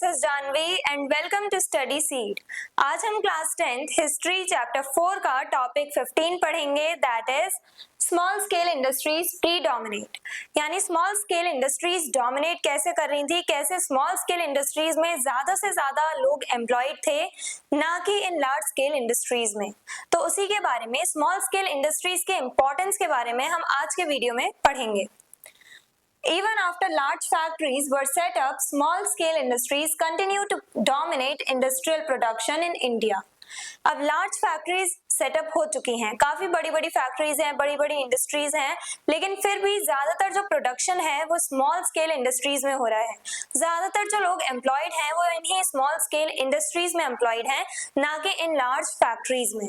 Is Jahnavi and welcome to study seed. आज हम class 10th history chapter 4 का topic 15 पढ़ेंगे, that is small scale industries predominate. यानी small scale industries dominate कैसे कर रही थी, कैसे स्मॉल स्केल इंडस्ट्रीज में ज्यादा से ज्यादा लोग एम्प्लॉयड थे, ना कि इन लार्ज स्केल इंडस्ट्रीज में। तो उसी के बारे में, स्मॉल स्केल इंडस्ट्रीज के इंपॉर्टेंस के बारे में हम आज के वीडियो में पढ़ेंगे। Even after large factories were set up, small-scale industries continue to dominate industrial production in India. अब लार्ज फैक्ट्रीज सेटअप हो चुकी हैं, काफी बड़ी बड़ी फैक्ट्रीज हैं, बड़ी बड़ी इंडस्ट्रीज हैं, लेकिन फिर भी ज्यादातर जो प्रोडक्शन है वो स्मॉल स्केल इंडस्ट्रीज में हो रहा है। ज्यादातर जो लोग एम्प्लॉयड हैं वो इन्हीं स्मॉल स्केल इंडस्ट्रीज में एम्प्लॉयड हैं, ना कि इन लार्ज फैक्ट्रीज में।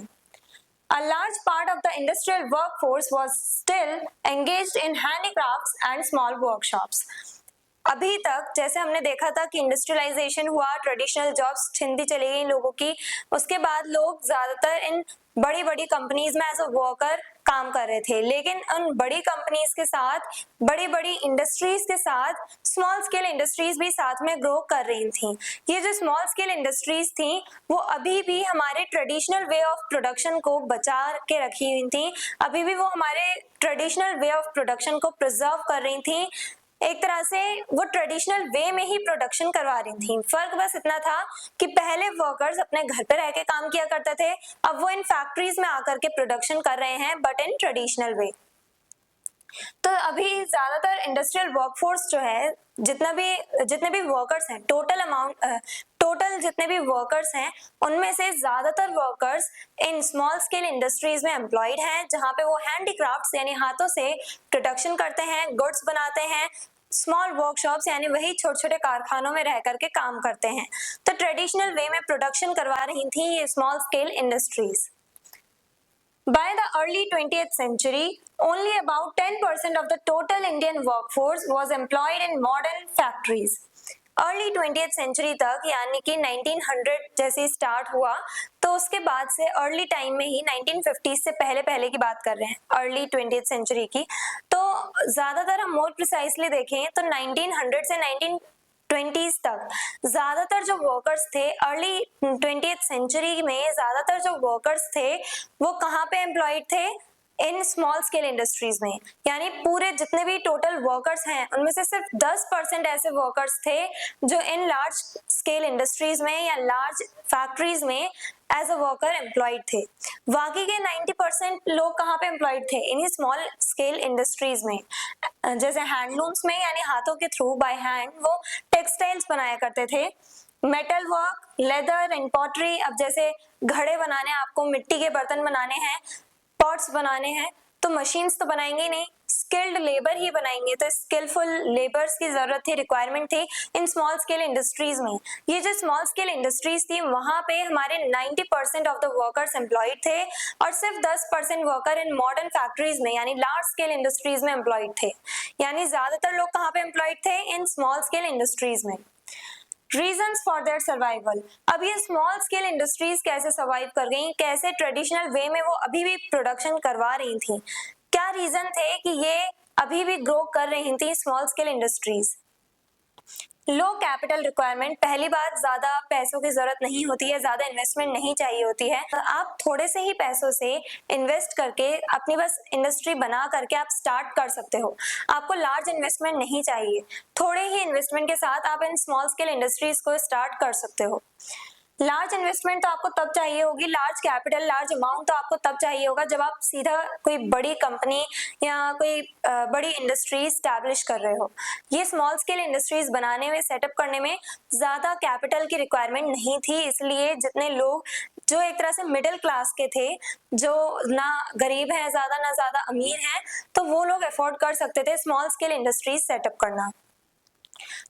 A large part of the industrial workforce was still engaged in handicrafts and small workshops. अभी तक जैसे हमने देखा था कि इंडस्ट्रियलाइजेशन हुआ, ट्रेडिशनल जॉब्स छिनती चली गई लोगों की, उसके बाद लोग ज्यादातर इन बड़ी बड़ी कंपनीज में एज अ वर्कर काम कर रहे थे, लेकिन उन बड़ी कंपनीज के साथ, बड़ी बड़ी इंडस्ट्रीज के साथ स्मॉल स्केल इंडस्ट्रीज भी साथ में ग्रो कर रही थी। ये जो स्मॉल स्केल इंडस्ट्रीज थी वो अभी भी हमारे ट्रेडिशनल वे ऑफ प्रोडक्शन को बचा के रखी हुई थी, अभी भी वो हमारे ट्रेडिशनल वे ऑफ प्रोडक्शन को प्रिजर्व कर रही थी। एक तरह से वो ट्रेडिशनल वे में ही प्रोडक्शन करवा रही थी। फर्क बस इतना था कि पहले वर्कर्स अपने घर पे रह के काम किया करते थे, अब वो इन फैक्ट्रीज में आकर के प्रोडक्शन कर रहे हैं, बट इन ट्रेडिशनल वे। तो अभी ज्यादातर इंडस्ट्रियल वर्कफोर्स जो है, जितने भी वर्कर्स हैं, टोटल जितने भी वर्कर्स हैं, उनमें से ज्यादातर workers in small scale industries में एम्प्लॉयड हैं, जहां पे वो हैंडीक्राफ्ट्स यानी हाथों से प्रोडक्शन करते हैं, गुड्स बनाते हैं। स्मॉल वर्कशॉप्स यानी वही छोटे छोटे कारखानों में रह करके काम करते हैं। तो ट्रेडिशनल वे में प्रोडक्शन करवा रही थी ये small scale industries. By the early 20th century, only about 10% of the total Indian workforce was employed in modern factories. Early 20th century तक, यानी कि 1900 जैसे स्टार्ट हुआ, तो उसके बाद से अर्ली टाइम में ही 1950 से पहले की बात कर रहे हैं, अर्ली 20th सेंचुरी की। तो ज्यादातर हम मोर प्रिसाइसली देखें तो 1900 से 1920s तक ज्यादातर जो वर्कर्स थे, अर्ली 20th सेंचुरी में ज्यादातर जो वर्कर्स थे वो कहाँ पे एम्प्लॉयड थे? इन स्मॉल स्केल इंडस्ट्रीज में। यानी पूरे जितने भी टोटल वर्कर्स हैं उनमें से सिर्फ 10% ऐसे वर्कर्स थे जो इन लार्ज स्केल इंडस्ट्रीज में या लार्ज फैक्ट्रीज में एज अ वर्कर एम्प्लॉयड थे। बाकी के 90% लोग कहाँ पे एम्प्लॉयड थे? इन्हीं स्मॉल स्केल इंडस्ट्रीज में, जैसे हैंडलूम्स में, यानी हाथों के थ्रू बाय हैंड वो टेक्सटाइल्स बनाया करते थे। Metal work, leather and pottery, अब जैसे घड़े बनाने, आपको मिट्टी के बर्तन बनाने हैं, पॉट्स बनाने हैं, तो मशीन्स तो बनाएंगे नहीं, स्किल्ड लेबर ही बनाएंगे। तो स्किलफुल लेबर्स की जरूरत थी, रिक्वायरमेंट थी इन स्मॉल स्केल इंडस्ट्रीज में। ये जो स्मॉल स्केल इंडस्ट्रीज थी वहां पे हमारे 90% ऑफ द वर्कर्स एम्प्लॉयड थे, और सिर्फ 10% वर्कर इन मॉडर्न फैक्ट्रीज में यानी लार्ज स्केल इंडस्ट्रीज में एम्प्लॉयड थे। यानी ज्यादातर लोग कहाँ पे एम्प्लॉयड थे? इन स्मॉल स्केल इंडस्ट्रीज में। Reasons for their survival. अब ये स्मॉल स्केल इंडस्ट्रीज कैसे सर्वाइव कर गई, कैसे ट्रेडिशनल वे में वो अभी भी प्रोडक्शन करवा रही थी, क्या रीजन थे कि ये अभी भी ग्रो कर रही थी स्मॉल स्केल इंडस्ट्रीज? लो कैपिटल रिक्वायरमेंट। पहली बात, ज्यादा पैसों की जरूरत नहीं होती है, ज्यादा इन्वेस्टमेंट नहीं चाहिए होती है, तो आप थोड़े से ही पैसों से इन्वेस्ट करके अपनी बस इंडस्ट्री बना करके आप स्टार्ट कर सकते हो। आपको लार्ज इन्वेस्टमेंट नहीं चाहिए, थोड़े ही इन्वेस्टमेंट के साथ आप इन स्मॉल स्केल इंडस्ट्रीज को स्टार्ट कर सकते हो। लार्ज इन्वेस्टमेंट तो आपको तब चाहिए होगी, लार्ज कैपिटल, लार्ज अमाउंट तो आपको तब चाहिए होगा जब आप सीधा कोई बड़ी कंपनी या कोई बड़ी इंडस्ट्री स्टैब्लिश कर रहे हो। ये स्मॉल स्केल इंडस्ट्रीज बनाने में, सेटअप करने में ज्यादा कैपिटल की रिक्वायरमेंट नहीं थी, इसलिए जितने लोग जो एक तरह से मिडिल क्लास के थे, जो ना गरीब हैं ज्यादा ना ज्यादा अमीर हैं, तो वो लोग अफोर्ड कर सकते थे स्मॉल स्केल इंडस्ट्रीज सेटअप करना।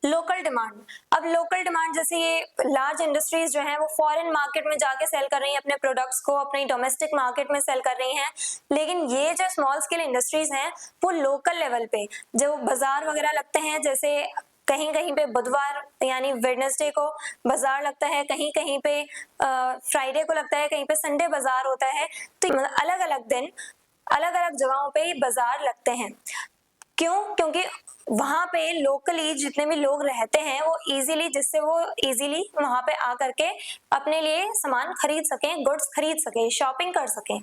Local demand. अब लोकल डिमांड, जैसे ये लार्ज इंडस्ट्रीज जो हैं वो फॉरेन मार्केट में जाके सेल कर रही हैं अपने प्रोडक्ट्स को, अपनी डोमेस्टिक मार्केट में सेल कर रही हैं, लेकिन ये जो स्मॉल स्केल इंडस्ट्रीज हैं वो लोकल लेवल पे जो बाजार वगैरह लगते हैं, जैसे कहीं कहीं पे बुधवार यानी वेडनेसडे को बाजार लगता है, कहीं कहीं पे फ्राइडे को लगता है, कहीं पे संडे बाजार होता है, तो अलग अलग दिन अलग अलग जगहों पे बाजार लगते हैं। क्यों? क्योंकि वहां पे लोकली जितने भी लोग रहते हैं वो इजीली वहां पे आकर के अपने लिए सामान खरीद सकें, गुड्स खरीद सकें, शॉपिंग कर सकें।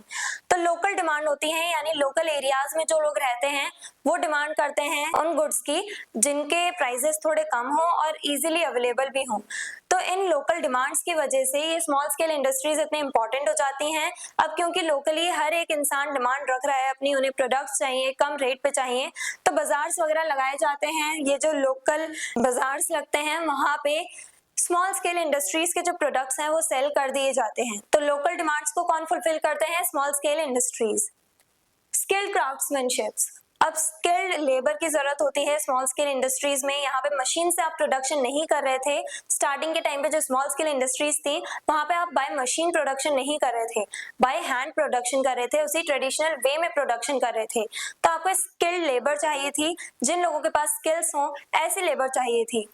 तो लोकल डिमांड होती है, यानी लोकल एरियाज में जो लोग रहते हैं वो डिमांड करते हैं उन गुड्स की जिनके प्राइसेस थोड़े कम हो और इजीली अवेलेबल भी हो। तो इन लोकल डिमांड्स की वजह से ये स्मॉल स्केल इंडस्ट्रीज इतनी इंपॉर्टेंट हो जाती हैं। अब क्योंकि लोकली हर एक इंसान डिमांड रख रहा है अपनी, उन्हें प्रोडक्ट्स चाहिए, कम रेट पे चाहिए, तो बाजार्स वगैरह लगाए जाते हैं। ये जो लोकल बाजार्स लगते हैं वहां पे स्मॉल स्केल इंडस्ट्रीज के जो प्रोडक्ट्स हैं वो सेल कर दिए जाते हैं। तो लोकल डिमांड्स को कौन फुलफिल करते हैं? Small scale industries. स्किल्ड क्राफ्ट्समैनशिप्स, अब स्किल्ड लेबर की जरूरत होती है स्मॉल स्केल इंडस्ट्रीज में। यहाँ पे मशीन से आप प्रोडक्शन नहीं कर रहे थे। स्टार्टिंग के टाइम पे जो स्मॉल स्केल इंडस्ट्रीज थी वहां पे आप बाय मशीन प्रोडक्शन नहीं कर रहे थे, बाय हैंड प्रोडक्शन कर रहे थे, उसी ट्रेडिशनल वे में प्रोडक्शन कर रहे थे। तो आपको स्किल्ड लेबर चाहिए थी, जिन लोगों के पास स्किल्स हो ऐसी लेबर चाहिए थी।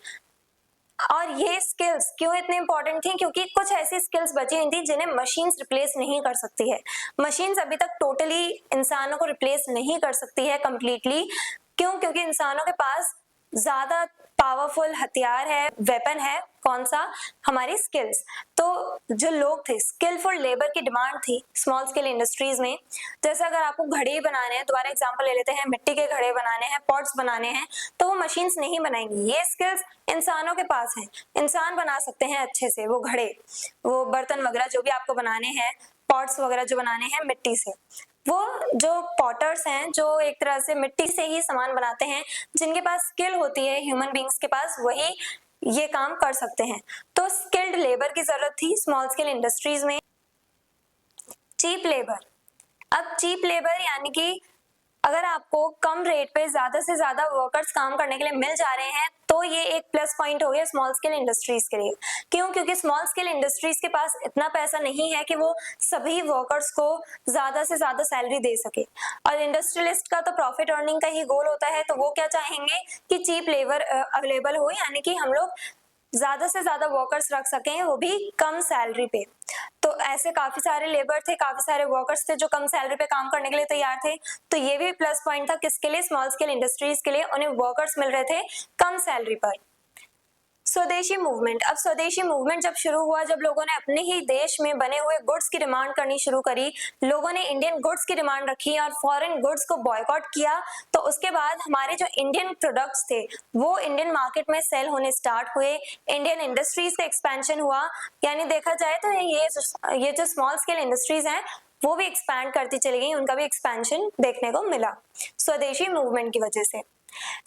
और ये स्किल्स क्यों इतनी इंपॉर्टेंट थी? क्योंकि कुछ ऐसी स्किल्स बची हुई थी जिन्हें मशीन्स रिप्लेस नहीं कर सकती है। मशीन्स अभी तक टोटली इंसानों को रिप्लेस नहीं कर सकती है कंप्लीटली। क्यों? क्योंकि इंसानों के पास ज्यादा पावरफुल हथियार है, वेपन है, कौन सा? हमारी स्किल्स। तो जो लोग थे, स्किलफुल लेबर की डिमांड थी स्मॉल स्केल इंडस्ट्रीज में। जैसे अगर आपको घड़े बनाने हैं, दोबारा एग्जांपल ले लेते हैं, मिट्टी के घड़े बनाने हैं, पॉट्स बनाने हैं, तो वो मशीन्स नहीं बनाएंगी। ये स्किल्स इंसानों के पास हैं, इंसान बना सकते हैं अच्छे से वो घड़े, वो बर्तन वगैरह जो भी आपको बनाने हैं, पॉट्स वगैरह जो बनाने हैं मिट्टी से। वो जो पॉटर्स हैं जो एक तरह से मिट्टी से ही सामान बनाते हैं, जिनके पास स्किल होती है ह्यूमन बींग्स के पास, वही ये काम कर सकते हैं। तो स्किल्ड लेबर की जरूरत थी स्मॉल स्केल इंडस्ट्रीज में। चीप लेबर, अब चीप लेबर यानी कि अगर आपको कम रेट पे ज्यादा से ज्यादा वर्कर्स काम करने के लिए मिल जा रहे हैं तो ये एक प्लस पॉइंट हो गया स्मॉल स्केल इंडस्ट्रीज के लिए। क्यों? क्योंकि स्मॉल स्केल इंडस्ट्रीज के पास इतना पैसा नहीं है कि वो सभी वर्कर्स को ज्यादा से ज्यादा सैलरी दे सके। और इंडस्ट्रियलिस्ट का तो प्रॉफिट अर्निंग का ही गोल होता है, तो वो क्या चाहेंगे कि चीप लेबर अवेलेबल हो, यानी कि हम लोग ज्यादा से ज्यादा वर्कर्स रख सकें, वो भी कम सैलरी पे। तो ऐसे काफी सारे लेबर थे, काफी सारे वर्कर्स थे जो कम सैलरी पे काम करने के लिए तैयार थे। तो ये भी प्लस पॉइंट था किसके लिए? स्मॉल स्केल इंडस्ट्रीज के लिए। उन्हें वर्कर्स मिल रहे थे कम सैलरी पर। स्वदेशी मूवमेंट, अब स्वदेशी मूवमेंट जब शुरू हुआ, जब लोगों ने अपने ही देश में बने हुए गुड्स की डिमांड करनी शुरू करी, लोगों ने इंडियन गुड्स की डिमांड रखी और फॉरेन गुड्स को बॉयकॉट किया, तो उसके बाद हमारे जो इंडियन प्रोडक्ट्स थे वो इंडियन मार्केट में सेल होने स्टार्ट हुए, इंडियन इंडस्ट्रीज का एक्सपेंशन हुआ। यानी देखा जाए तो ये जो स्मॉल स्केल इंडस्ट्रीज हैं वो भी एक्सपैंड करती चली गई, उनका भी एक्सपेंशन देखने को मिला स्वदेशी मूवमेंट की वजह से।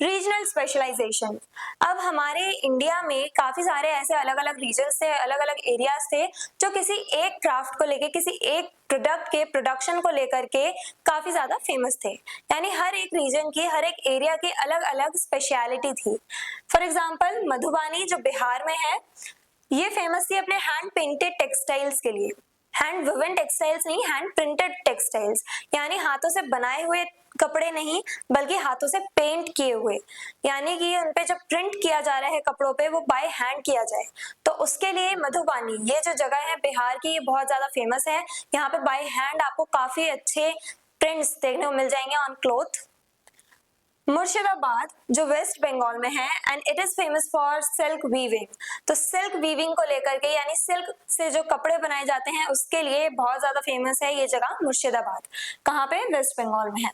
रीजनल स्पेशलाइजेशन, अब हमारे इंडिया में काफी सारे ऐसे अलग अलग रीजन्स थे, अलग अलग एरियाज थे जो किसी एक क्राफ्ट को लेके, किसी एक प्रोडक्ट के प्रोडक्शन को लेकर के काफी ज्यादा फेमस थे। यानी हर एक रीजन की, हर एक एरिया की अलग अलग स्पेशलिटी थी। फॉर एग्जाम्पल मधुबानी जो बिहार में है, ये फेमस थी अपने हैंड पेंटेड टेक्सटाइल्स के लिए। हैंड वुवन टेक्सटाइल्स नहीं, हैंड प्रिंटेड टेक्सटाइल्स, यानी हाथों से बनाए हुए कपड़े नहीं बल्कि हाथों से पेंट किए हुए, यानी कि उन पे जो प्रिंट किया जा रहा है कपड़ों पे वो बाय हैंड किया जाए। तो उसके लिए मधुबानी ये जो जगह है बिहार की, ये बहुत ज्यादा फेमस है। यहाँ पे बाय हैंड आपको काफी अच्छे प्रिंट्स देखने को मिल जाएंगे ऑन क्लॉथ। मुर्शिदाबाद जो वेस्ट बंगाल में है, and it is famous for silk weaving. तो सिल्क वीविंग को लेकर के, यानी सिल्क से जो कपड़े बनाए जाते हैं उसके लिए बहुत ज्यादा फेमस है ये जगह मुर्शिदाबाद। कहाँ पे? वेस्ट बंगाल में है।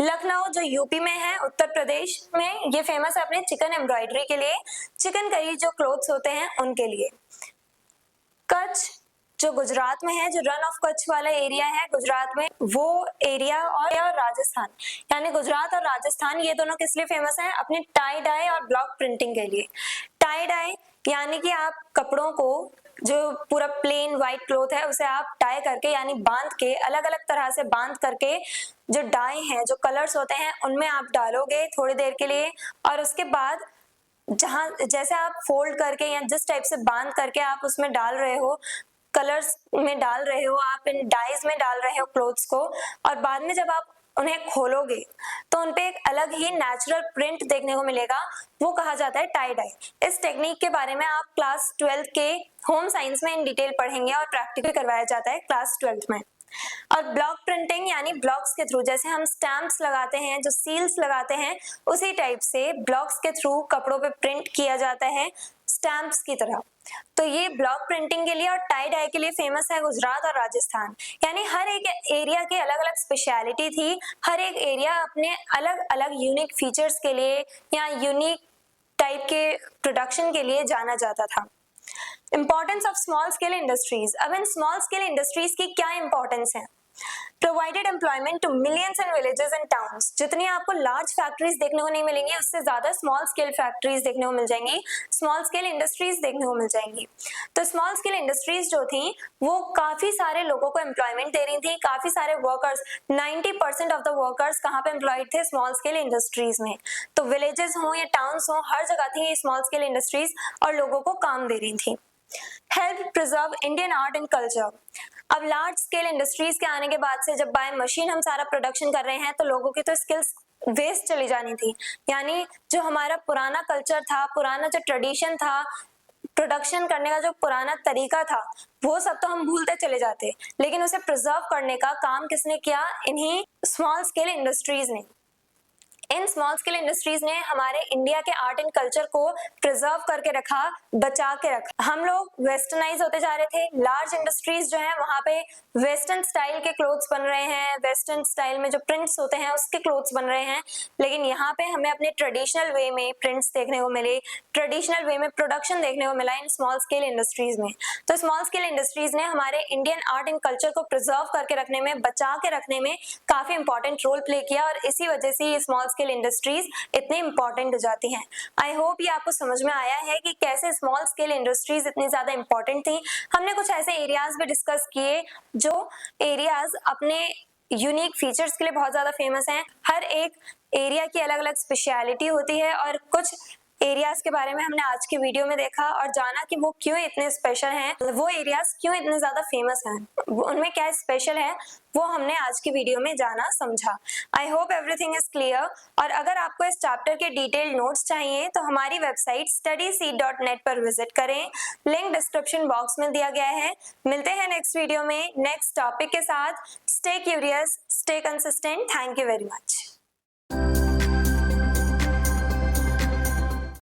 लखनऊ जो यूपी में है, उत्तर प्रदेश में, ये फेमस है अपने चिकन एम्ब्रॉयडरी के लिए, चिकन करी जो क्लोथ्स होते हैं उनके लिए। कच्छ जो गुजरात में है, जो रन ऑफ कच्छ वाला एरिया है गुजरात में, वो एरिया, और राजस्थान, यानी गुजरात और राजस्थान, ये दोनों किस लिए फेमस हैं? अपने टाई डाई और ब्लॉक प्रिंटिंग के लिए। टाई डाई यानी कि आप कपड़ों को, जो पूरा प्लेन व्हाइट क्लॉथ है उसे आप टाई करके यानी बांध के, अलग अलग तरह से बांध करके, जो डाई हैं, जो कलर्स होते हैं उनमें आप डालोगे थोड़ी देर के लिए, और उसके बाद जहां जैसे आप फोल्ड करके या जिस टाइप से बांध करके आप उसमें डाल रहे हो, कलर्स में डाल रहे हो, आप इन डाइज में डाल रहे हो क्लोथ्स को, और बाद में जब आप उन्हें खोलोगे तो उनपे एक अलग ही नेचुरल प्रिंट देखने को मिलेगा, वो कहा जाता है टाई डाई। इस टेक्निक के बारे में आप क्लास 12th के होम साइंस में इन डिटेल पढ़ेंगे और प्रैक्टिकल करवाया जाता है क्लास 12th में। और ब्लॉक प्रिंटिंग यानी ब्लॉक्स के थ्रू, जैसे हम स्टैम्प्स लगाते हैं, जो सील्स लगाते हैं, उसी टाइप से ब्लॉक्स के थ्रू कपड़ों पे प्रिंट किया जाता है स्टैम्प्स की तरह। तो ये ब्लॉक प्रिंटिंग के लिए और टाई डाई के लिए फेमस है गुजरात और राजस्थान। यानी हर एक एरिया के अलग अलग स्पेशलिटी थी, हर एक एरिया अपने अलग अलग यूनिक फीचर्स के लिए या यूनिक टाइप के प्रोडक्शन के लिए जाना जाता था। Importance of small scale industries. अब इन स्मॉल स्केल इंडस्ट्रीज की क्या इंपॉर्टेंस है? Provided employment to millions in villages and towns. जितनी आपको लार्ज फैक्ट्रीज देखने को नहीं मिलेंगी, उससे ज्यादा स्मॉल स्केल फैक्ट्रीज देखने को मिल जाएंगी, स्मॉल स्केल इंडस्ट्रीज देखने को मिल जाएंगी। तो स्मॉल स्केल इंडस्ट्रीज जो थी वो काफी सारे लोगों को एम्प्लॉयमेंट दे रही थी, काफी सारे वर्कर्स, 90% ऑफ द वर्कर्स कहाँ पे एम्प्लॉयड थे? स्मॉल स्केल इंडस्ट्रीज में। तो विलेजेस हो या टाउन्स हो, हर जगह थी ये स्मॉल स्केल इंडस्ट्रीज और लोगों को काम दे रही थी। Help preserve Indian art and culture. अब लार्ज स्केल इंडस्ट्रीज के आने के बाद से जब बाय मशीन हम सारा प्रोडक्शन कर रहे हैं तो लोगों की तो स्किल्स वेस्ट चली जानी थी। यानी जो हमारा पुराना कल्चर था, पुराना जो ट्रेडिशन था, प्रोडक्शन करने का जो पुराना तरीका था, वो सब तो हम भूलते चले जाते, लेकिन उसे प्रिजर्व करने का काम किसने किया? इन्हीं स्मॉल स्केल इंडस्ट्रीज ने। इन स्मॉल स्केल इंडस्ट्रीज ने हमारे इंडिया के आर्ट एंड कल्चर को प्रिजर्व करके रखा, बचा के रखा। हम लोग वेस्टर्नाइज होते जा रहे थे, लार्ज इंडस्ट्रीज जो है वहां पे वेस्टर्न स्टाइल के क्लोथ्स बन रहे हैं, वेस्टर्न स्टाइल में जो प्रिंट्स होते हैं उसके क्लोथ्स बन रहे हैं, लेकिन यहाँ पे हमें अपने ट्रेडिशनल वे में प्रिंट्स देखने को मिले, ट्रेडिशनल वे में प्रोडक्शन देखने को मिला इन स्मॉल स्केल इंडस्ट्रीज में। तो स्मॉल स्केल इंडस्ट्रीज ने हमारे इंडियन आर्ट एंड कल्चर को प्रिजर्व करके रखने में, बचा के रखने में काफी इंपॉर्टेंट रोल प्ले किया और इसी वजह से ये स्मॉल स्केल इंडस्ट्रीज इतनी इंपॉर्टेंट हो जाती हैं। आई होप ये आपको समझ में आया है कि कैसे स्मॉल स्केल इंडस्ट्रीज इतनी ज्यादा इंपॉर्टेंट थी। हमने कुछ ऐसे एरियाज भी डिस्कस किए जो एरियाज अपने यूनिक फीचर्स के लिए बहुत ज्यादा फेमस हैं। हर एक एरिया की अलग अलग स्पेशलिटी होती है और कुछ एरियाज के बारे में हमने आज के वीडियो में देखा और जाना कि वो क्यों इतने स्पेशल हैं, वो एरियाज क्यों इतने ज्यादा फेमस हैं, उनमें क्या स्पेशल है, वो हमने आज की वीडियो में जाना, समझा। I hope everything is clear. और अगर आपको इस चैप्टर के डिटेल नोट्स चाहिए तो हमारी वेबसाइट studyseed.net पर विजिट करें, लिंक डिस्क्रिप्शन बॉक्स में दिया गया है। मिलते हैं नेक्स्ट वीडियो में नेक्स्ट टॉपिक के साथ। Stay curious, stay consistent. Thank you very much.